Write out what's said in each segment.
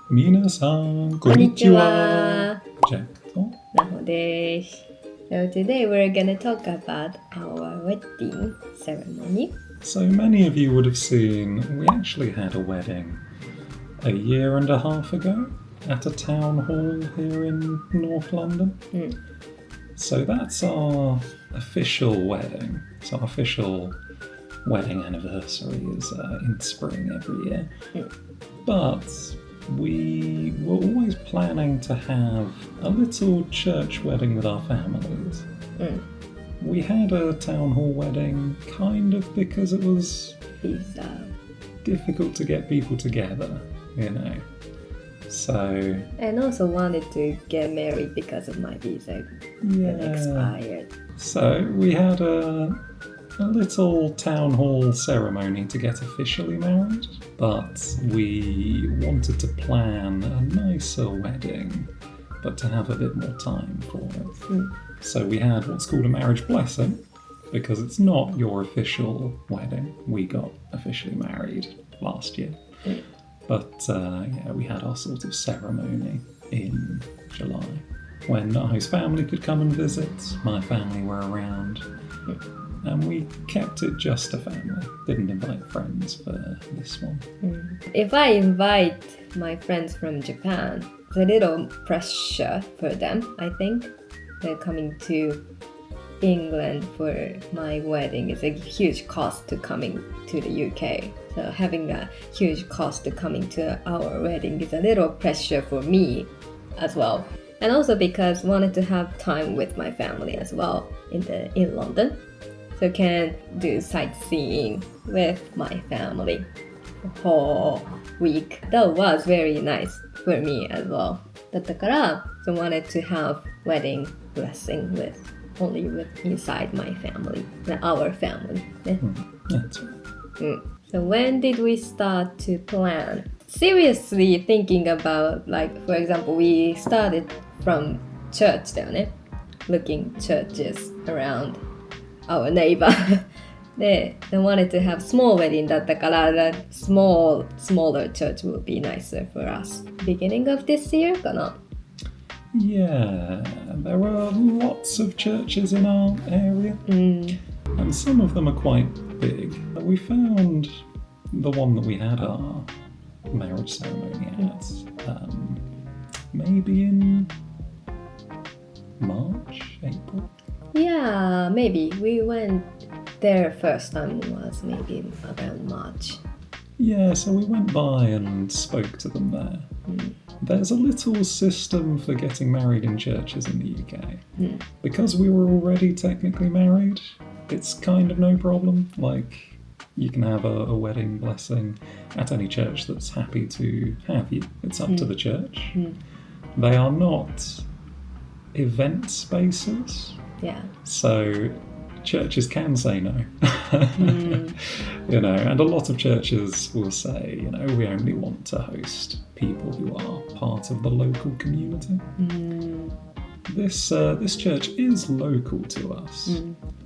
みなさん、こんにちは。ジャックとなほです。So today we're gonna talk about our wedding ceremony. So many of you would have seen we actually had a wedding a year and a half ago at a town hall here in North London. So that's our official wedding. So our official wedding anniversary is in spring every year. But we were always planning to have a little church wedding with our families. We had a town hall wedding kind of because it was difficult to get people together, you know. So And also wanted to get married because of my visa expired. So we had a little town hall ceremony to get officially married, but we wanted to plan a nicer wedding, but to have a bit more time for it. So we had what's called a marriage blessing, because it's not your official wedding. We got officially married last year. But we had our sort of ceremony in July when Naho's family could come and visit. My family were around. And we kept it just a family. Didn't invite friends for this one. If I invite my friends from Japan, it's a little pressure for them, I think. They're coming to England for my wedding is a huge cost to coming to the UK. So having a huge cost to coming to our wedding is a little pressure for me as well. And also because I wanted to have time with my family as well in London. So can do sightseeing with my family the whole week. That was very nice for me as well. だったから so wanted to have wedding blessing with inside my family, our family. That's right. So when did we start to plan? Seriously thinking about, like, for example, we started from church だよね. Looking churches around our neighbor. They wanted to have small wedding だったから that smaller church would be nicer for us. Beginning of this year かな? Yeah, there are lots of churches in our area. And some of them are quite big. We found the one that we had our marriage ceremony at maybe in March, April. Yeah, maybe. We went there first time was maybe around March. Yeah, so we went by and spoke to them there. There's a little system for getting married in churches in the UK. Because we were already technically married, it's kind of no problem. Like, you can have a wedding blessing at any church that's happy to have you. It's up to the church. They are not event spaces. Yeah. So churches can say no. You know, and a lot of churches will say, you know, we only want to host people who are part of the local community. This church is local to us.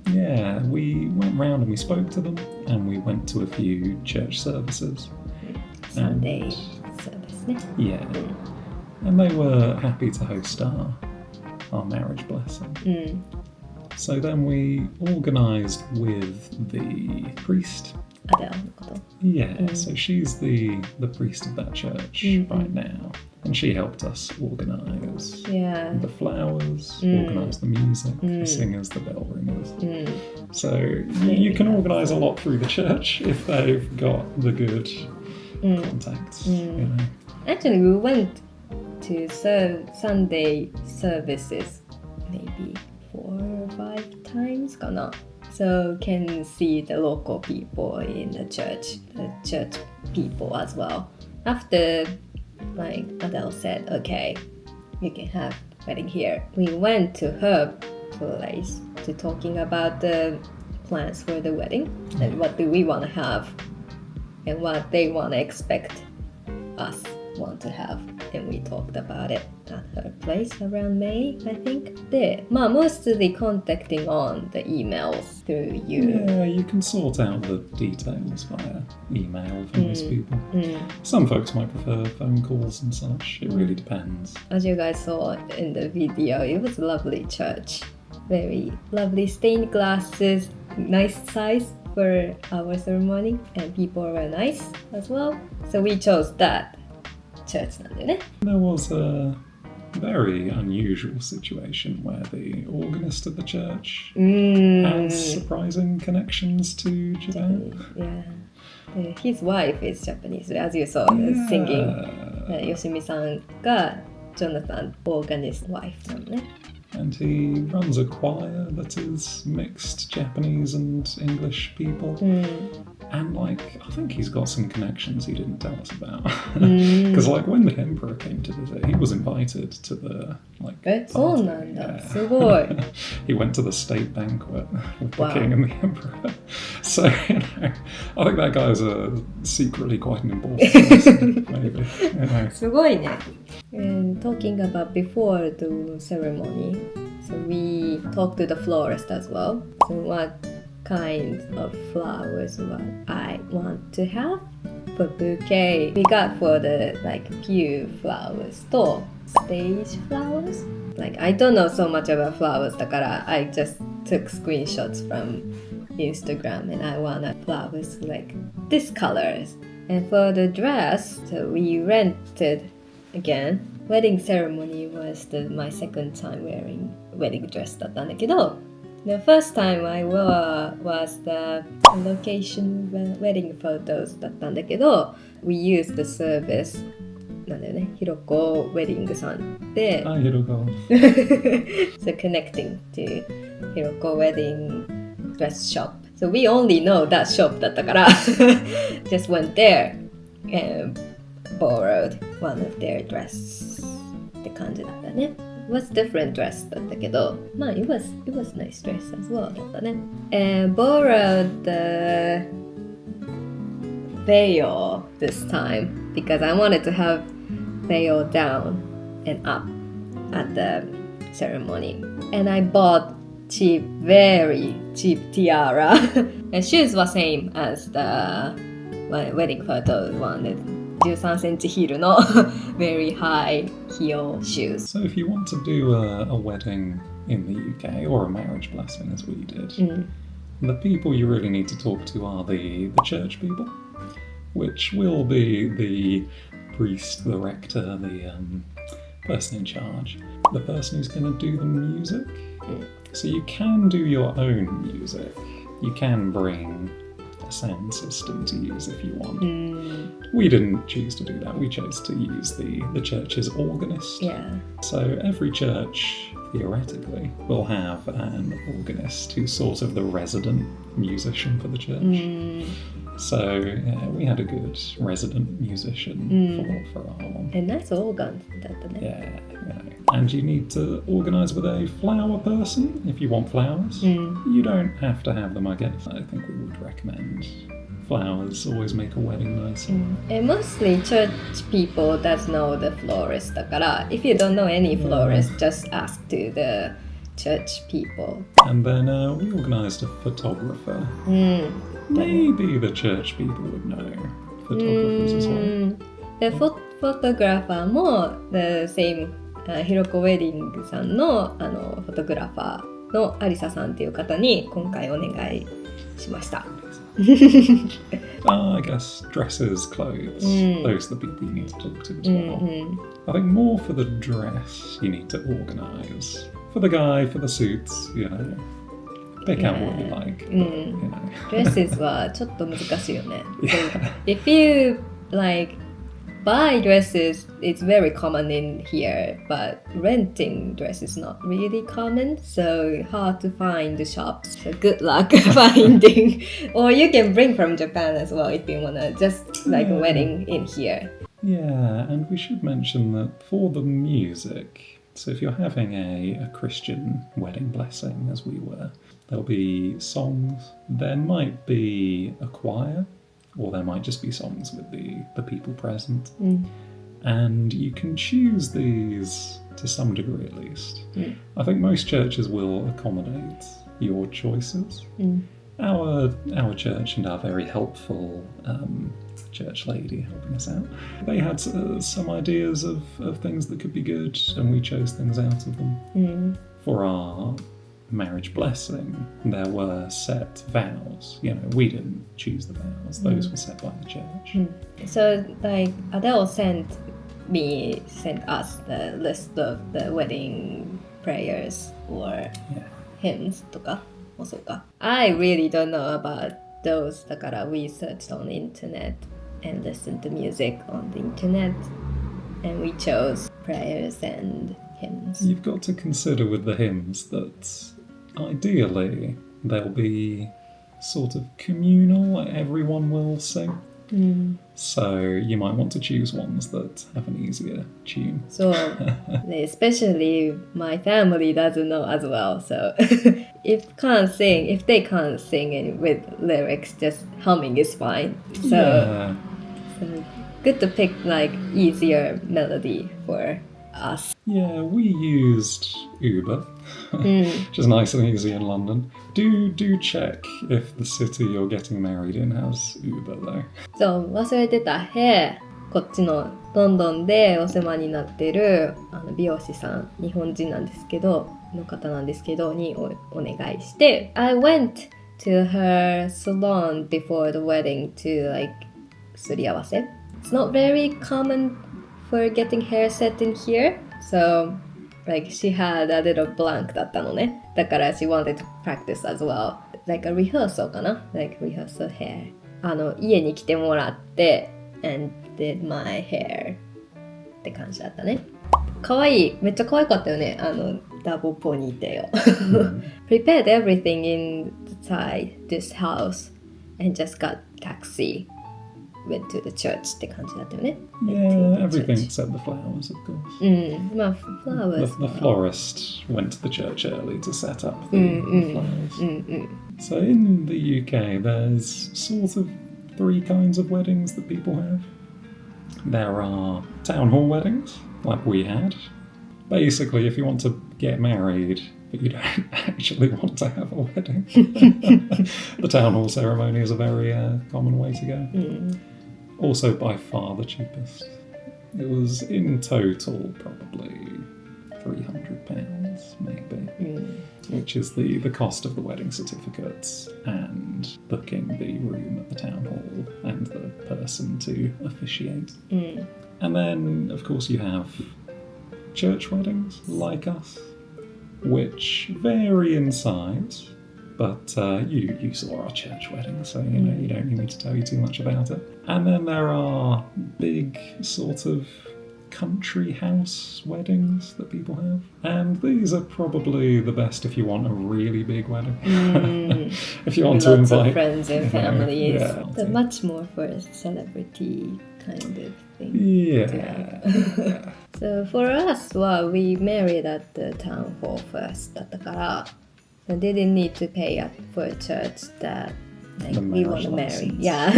Yeah, we went round and we spoke to them, and we went to a few church services. Sunday service ね. Yeah, and they were happy to host our marriage blessing. So then we organised with the priest. Yeah, so she's the priest of that church right now. And she helped us organise the flowers, organise the music, the singers, the bell ringers. So you can organise a lot through the church if they've got the good contacts, you know. Actually, we went to Sunday services maybe 4 or 5 times かな. So can see the local people in the church people as well. After, like Adele said, okay, you can have wedding here. We went to her place to talking about the plans for the wedding and what do we want to have and what they want to expect us want to have. And we talked about it at her place around May, I think. で、mostly contacting on the emails through you. Yeah, you can sort out the details via email for most people. Some folks might prefer phone calls and such. It really depends. As you guys saw in the video, it was a lovely church. Very lovely stained glasses, nice size for our ceremony, and people were nice as well. So we chose that church なんでね。There was a very unusual situation where the organist of the church has surprising connections to Japan. Yeah. His wife is Japanese, as you saw, singing. よしみさんがジョナタン、オーガニスト wife なのね。And he runs a choir that is mixed Japanese and English people. And I think he's got some connections he didn't tell us about. Because when the emperor came to visit, he was invited to the party. そうなんだ。すごい。He went to the state banquet with the king and the emperor. So, I think that guy is secretly quite an important person, maybe. すごいね。And talking about before the ceremony, so we talked to the florist as well. So what kind of flowers what I want to have for bouquet? We got for the few flowers to stage flowers. I don't know so much about flowers だから I just took screenshots from Instagram and I wanted flowers like this colors. And for the dress, so we rented again. Wedding ceremony was my second time wearing wedding dress だったんだけど The first time I wore was the location wedding photos だったんだけど We used the service なんだよねひろこウェディングさんでひろこSo connecting to ひろこ wedding dress shop So we only know that shop だったから Just went there and borrowed one of their dress って感じだったね It was different dress だったけどit was nice dress as well だったね And borrowed the veil this time because I wanted to have veil down and up at the ceremony And I bought very cheap tiara and shoes were same as the wedding photo one 13センチヒールの very high heel shoes. So if you want to do a wedding in the UK or a marriage blessing as we did, the people you really need to talk to are the church people, which will be the priest, the rector, the person in charge, the person who's going to do the music. So you can do your own music. You can bring sound system to use if you want. We didn't choose to do that. We chose to use the church's organist. Yeah. So every church, theoretically, will have an organist who's sort of the resident musician for the church. So yeah, we had a good resident musician for our one. And nice organ だったね。Yeah. And you need to organise with a flower person if you want flowers. You don't have to have them, I guess. I think we would recommend flowers always make a wedding nicer. And mostly church people does know the florist だから if you don't know any florist, just ask to the church people. And then we organised a photographer. Maybe the church people would know photographers as well. The photographer も the same ひろこウェディングさんのフォトグラファーのアリサさんっていう方に今回お願いしました。I guess dresses, clothes, those are the people you need to talk to as well. I think more for the dress you need to organise. For the guy, for the suits, pick out what you like. But, Dresses はちょっと難しいよね。If you buy dresses, it's very common in here, but renting dresses is not really common, so hard to find the shops. So good luck finding. Or you can bring from Japan as well if you wanna just a wedding in here. Yeah, and we should mention that for the music, so if you're having a Christian wedding blessing, as we were, there'll be songs. There might be a choir, or there might just be songs with the people present. And you can choose these to some degree at least. I think most churches will accommodate your choices. Our church and our very helpful church lady helping us out, they had some ideas of things that could be good, and we chose things out of them. For our marriage blessing, there were set vows. You know, we didn't choose the vows; those were set by the church. So, like, Adele sent us the list of the wedding prayers or hymns とかもそうか。I really don't know about those. だから we searched on the internet and listened to music on the internet, and we chose prayers and hymns. You've got to consider with the hymns that ideally they'll be sort of communal, like everyone will sing. So you might want to choose ones that have an easier tune. So, especially my family doesn't know as well. So if they can't sing with lyrics, just humming is fine. So, so good to pick like easier melody for us. Yeah, we used Uber, which is nice and easy in London. Do check if the city you're getting married in has Uber though. そう忘れてた。こっちのロンドンでお世話になってる美容師さん、日本人なんですけどの方なんですけどに お願いして、I went to her salon before the wedding to like すり合わせ。It's not very common for getting hair set in here, so like she had a little blank だったのね。だから she wanted to practice as well, like a rehearsal かな、like rehearsal hair. 家に来てもらって and did my hair って感じだったね。可愛い、めっちゃ可愛かったよね。ダボポニーテール。Prepared everything inside this house and just got taxi.Went to the church って感じだったよね。Yeah, everything except the flowers, of course. まあ、flowers. The florist went to the church early to set up the flowers. So in the UK, there's sort of 3 kinds of weddings that people have. There are town hall weddings, like we had. Basically, if you want to get married, but you don't actually want to have a wedding, the town hall ceremony is a very common way to go. Also by far the cheapest. It was in total probably £300 maybe, which is the cost of the wedding certificates and booking the room at the town hall and the person to officiate. And then of course you have church weddings like us, which vary in size, but you saw our church wedding, so you know you don't need me to tell you too much about it. And then there are big sort of country house weddings that people have, and these are probably the best if you want a really big wedding. If you want to invite lots of friends and families, they're much more for a celebrity kind of thing. Yeah. So for us, well, we married at the town hall first だったから、so didn't need to pay up for a church that like, we want to marry. Yeah.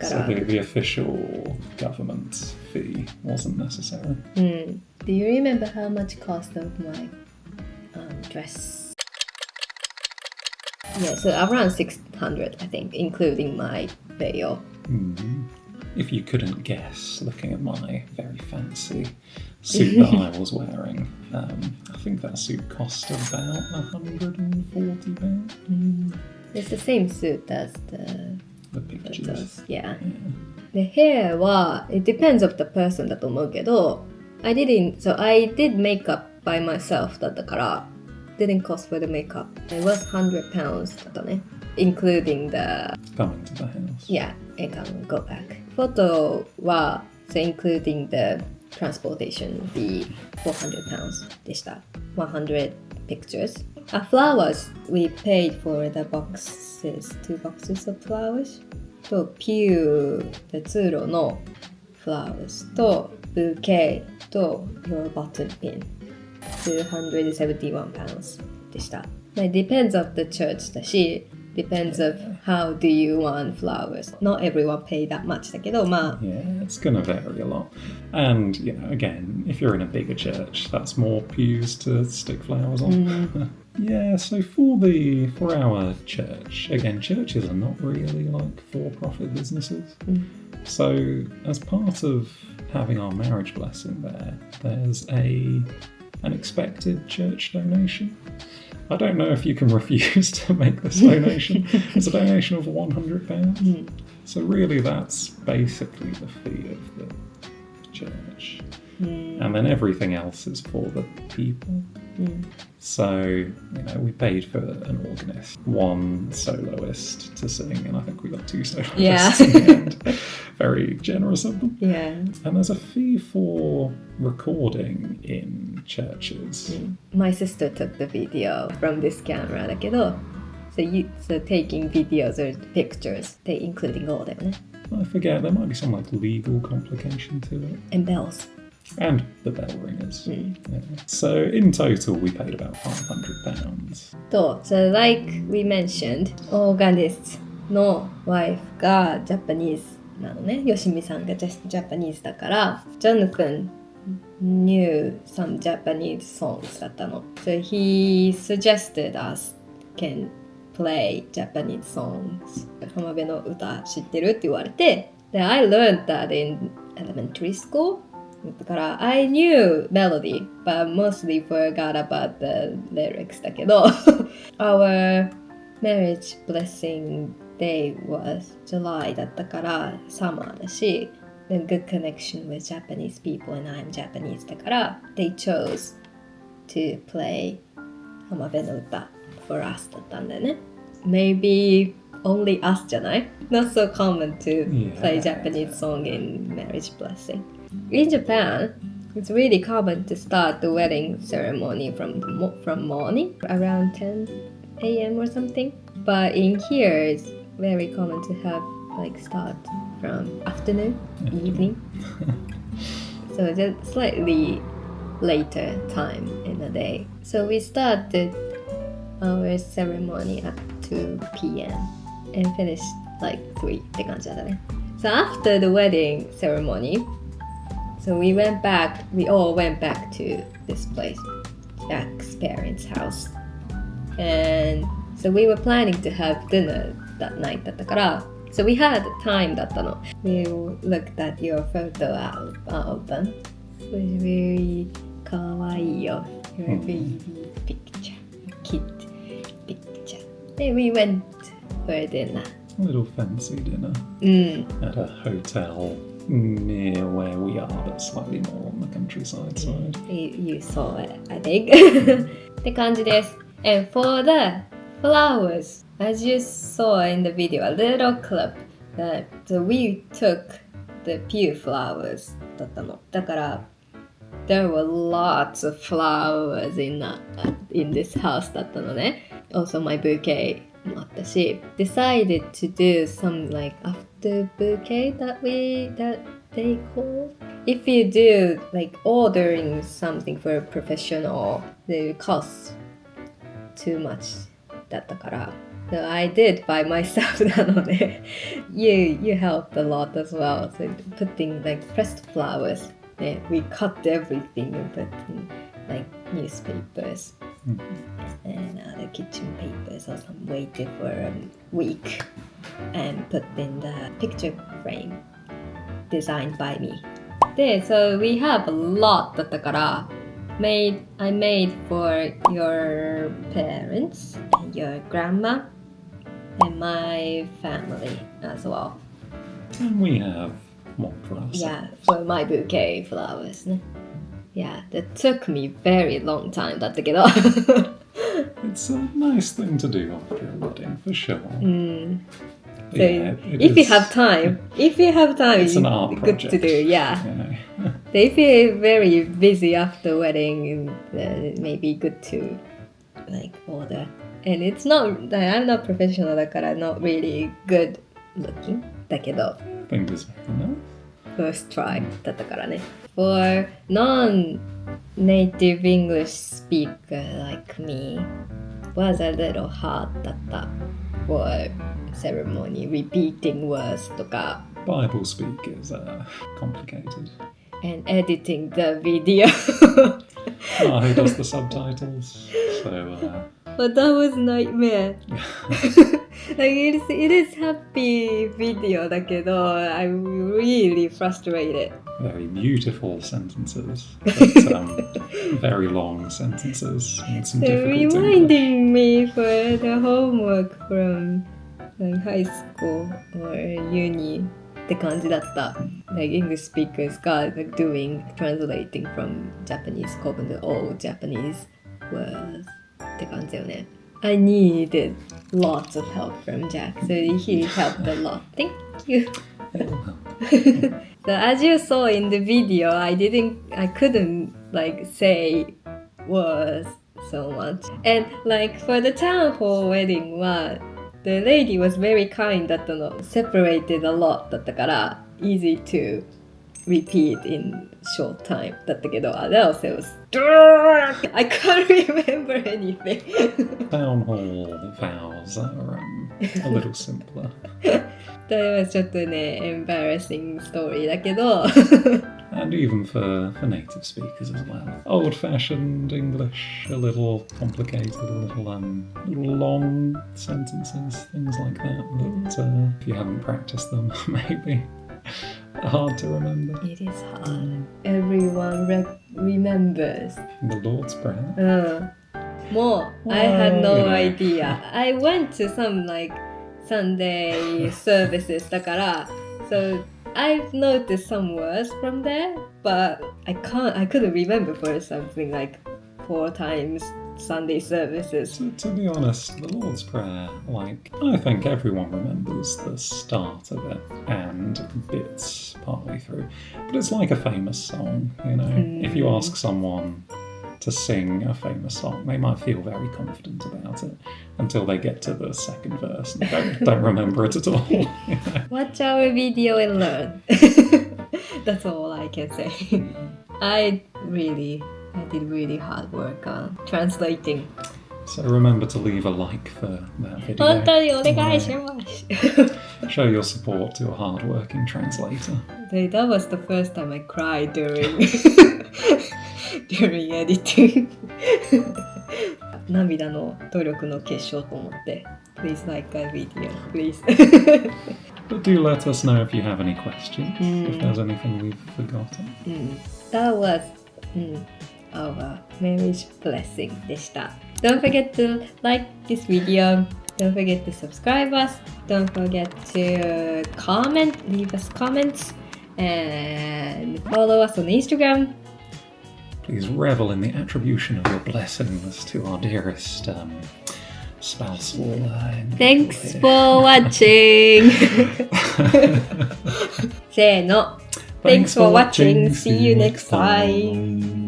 So the official government fee wasn't necessary. Do you remember how much cost of my dress? Yeah, so around 600, I think, including my veil. If you couldn't guess, looking at my very fancy suit that I was wearing, I think that suit cost about £140. It's the same suit as The pictures. Yeah. The hair は it depends of the person だと思うけど I did makeup by myself だったから didn't cost for the makeup. It was £100 だったね including the Coming to the house. Yeah, and come and go back. Photo は so including the transportation fee £400 でした 100 pictures. Flowers, we paid for the boxes, 2 boxes of flowers. と、pew, the 通路の flowers と、bouquet と、your button pin. £271 でした。It depends on the church だし、Depends of how do you want flowers. Not everyone pay that much だけど、まあ Yeah, it's going to vary a lot. And, again, if you're in a bigger church, that's more pews to stick flowers on. Yeah, so for our church, again, churches are not really like for-profit businesses. So as part of having our marriage blessing there's an expected church donation. I don't know if you can refuse to make this donation. It's a donation of £100. So really that's basically the fee of the church. And then everything else is for the people. So, we paid for an organist, one soloist to sing, and I think we got two soloists in the end. Very generous of them. Yeah. And there's a fee for recording in churches. My sister took the video from this camera だけど so taking videos or pictures, they including all だよね I forget, there might be some like legal complication to it. And bells. And the bell ringers. Yeah. So in total we paid about £500. So like we mentioned, organist の wife が Japanese なのね。よしみさんが Japanese だから Jonathan knew some Japanese songs だったの。So he suggested us can play Japanese songs. 浜辺の歌知ってるって言われて。で I learned that in elementary school. だから I knew melody, but mostly forgot about the lyrics だけどOur marriage blessing day was July だったから summer だし Then good connection with Japanese people and I'm Japanese だから They chose to play 浜辺の歌 for us だったんだよね Maybe only us じゃない Not so common to play Japanese song in marriage blessing In Japan, it's really common to start the wedding ceremony from morning, around 10 a.m. or something. But in here, it's very common to have start from afternoon, evening. So just slightly later time in the day. So we started our ceremony at 2 p.m. and finished 3って感じだったね. So after the wedding ceremony,So we all went back to this place, Jack's parents' house. And so we were planning to have dinner that night だったから So we had time だったの We looked at your photo album. It was very かわいいよ Your baby picture, cute picture. Then we went for dinner. A little fancy dinner at a hotel.Near where we are, but slightly more on the countryside side. You saw it, I think. って感じです。And for the flowers, as you saw in the video, a little clip that we took the pew flowers だったの。だから、there were lots of flowers in this house だったのね。Also my bouquet もあったし decided to do some after bouquet that they call if you do ordering something for a professional they cost too much だったから so I did by myself なのでyou helped a lot as well so putting pressed flowers we cut everything and put in newspapers and other kitchen papers or some waited for a week and put in the picture frame designed by me. So we have a lot だったから I made for your parents and your grandma and my family as well. And we have more for us. Yeah, for my bouquet flowers ねYeah, that took me very long time だったけど It's a nice thing to do after a wedding, for sure. So if you have time, it's an art good project, to do, yeah. So if you're very busy after wedding, it may be good to order. And it's not, I'm not professional だから not really good looking だけど I think it's very nice. First try だったからね For non-native English speaker like me was a little hard だった before ceremony, repeating words とか Bible speak is complicated. and editing the video. Who does the subtitles? So, But that was nightmare. Like it is happy video だけど I'm really frustrated. very beautiful sentences, but very long sentences. And some They're difficult English. reminding me for the homework from like, high school or uni って感じだった。Like English speakers が like, translating from Japanese 古文 to old Japanese words って感じよね。I needed lots of help from Jack, so he helped a lot. Thank you. So as you saw in the video, I couldn't like say words so much. And like for the town hall wedding は the lady was very kind だったの。separated a lot だったから easy to repeat in short time だったけど else it was I can't remember anything. Town hall vows are a little simpler. That was ちょっとね embarrassing story だけどAnd even for native speakers as well. Old-fashioned English, a little complicated, a little long sentences, things like that. That if you haven't practiced them, maybe hard to remember. It is hard. Everyone remembers. The Lord's Prayer. More. I had no idea. I went to some like Sunday services だから so I've noticed some words from there, but I couldn't remember for something like 4 times Sunday services. To be honest, the Lord's Prayer, like, I think everyone remembers the start of it and bits partway through. But it's like a famous song, you know? If you ask someone to sing a famous song, they might feel very confident about it until they get to the second verse and don't remember it at all. You know? Watch our video and learn. That's all I can say. I did really hard work on translating. So remember to leave a like for that video. 本当にお願いします。Show your support to a hard-working translator. That was the first time I cried during editing. 涙の努力の結晶と思って。Please like our video, please. But do let us know if you have any questions, if there's anything we've forgotten. That was our marriage blessing でした。Don't forget to like this video. Don't forget to subscribe us. Don't forget to comment, leave us comments, and follow us on Instagram. Please revel in the attribution of your blessings to our dearest spousal. Thanks for watching. せーの。Thanks for watching. See you next time.